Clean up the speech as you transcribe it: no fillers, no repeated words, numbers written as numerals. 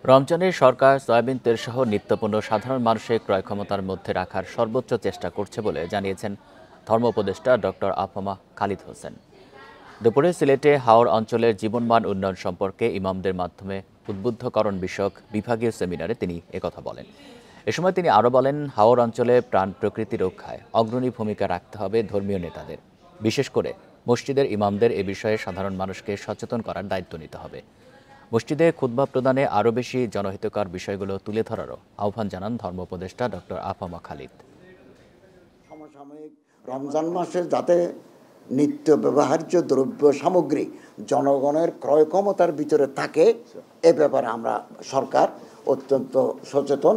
রমজানে সরকার সয়াবিন তেলসহ নিত্যপণ্য সাধারণ মানুষের ক্রয় ক্ষমতার মধ্যে রাখার সর্বোচ্চ চেষ্টা করছে বলে জানিয়েছেন ধর্ম উপদেষ্টা ডক্টর আফামা খালিদ হোসেন। দুপুরে সিলেটে হাওর অঞ্চলের জীবনমান উন্নয়ন সম্পর্কে ইমামদের মাধ্যমে উদ্বুদ্ধকরণ বিষয়ক বিভাগীয় সেমিনারে তিনি একথা বলেন। এ সময় তিনি আরও বলেন, হাওর অঞ্চলে প্রাণ প্রকৃতি রক্ষায় অগ্রণী ভূমিকা রাখতে হবে ধর্মীয় নেতাদের, বিশেষ করে মসজিদের ইমামদের এ বিষয়ে সাধারণ মানুষকে সচেতন করার দায়িত্ব নিতে হবে। মসজিদে খুতবা প্রদানে আরও বেশি জনহিতকর বিষয়গুলো তুলে ধরারও আহ্বান জানান ধর্ম উপদেষ্টা ডক্টর আফামা খালিদ। সমসাময়িক রমজান মাসে যাতে নিত্য ব্যবহার্য দ্রব্য সামগ্রী জনগণের ক্রয় ক্ষমতার ভিতরে থাকে, এ ব্যাপারে আমরা সরকার অত্যন্ত সচেতন।